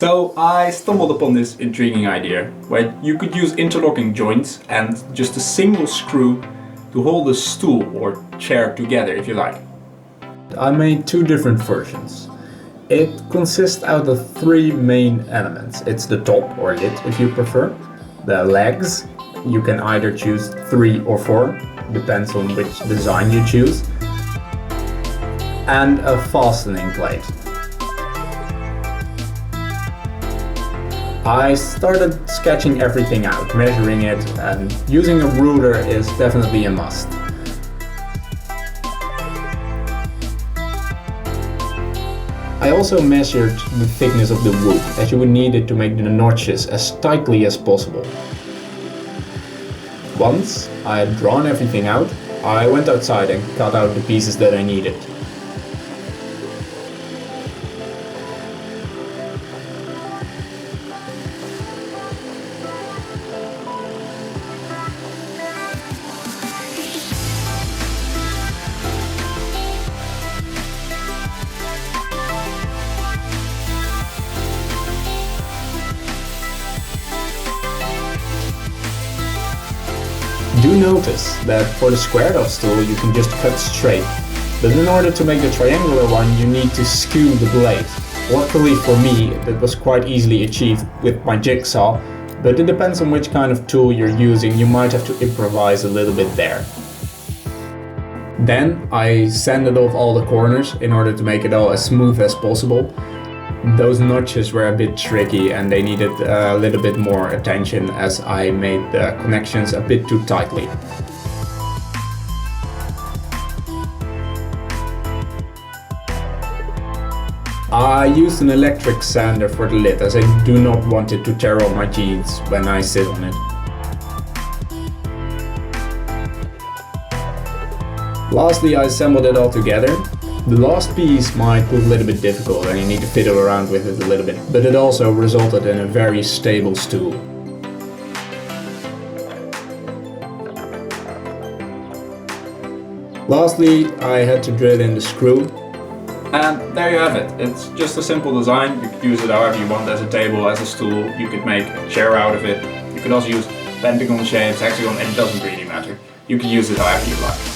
So I stumbled upon this intriguing idea where you could use interlocking joints and just a single screw to hold a stool or chair together if you like. I made two different versions. It consists out of three main elements. It's the top or lid if you prefer, the legs, you can either choose 3 or 4, depends on which design you choose, and a fastening plate. I started sketching everything out, measuring it, and using a ruler is definitely a must. I also measured the thickness of the wood, as you would need it to make the notches as tightly as possible. Once I had drawn everything out, I went outside and cut out the pieces that I needed. Do notice that for the squared off stool you can just cut straight, but in order to make the triangular one you need to skew the blade. Luckily for me that was quite easily achieved with my jigsaw, but it depends on which kind of tool you're using, you might have to improvise a little bit there. Then I sanded off all the corners in order to make it all as smooth as possible. Those notches were a bit tricky and they needed a little bit more attention as I made the connections a bit too tightly. I used an electric sander for the lid as I do not want it to tear up my jeans when I sit on it. Lastly, I assembled it all together. The last piece might prove a little bit difficult and you need to fiddle around with it a little bit, but it also resulted in a very stable stool. Lastly, I had to drill in the screw. And there you have it. It's just a simple design. You could use it however you want, as a table, as a stool. You could make a chair out of it. You could also use pentagon shapes, hexagon, it doesn't really matter. You can use it however you like.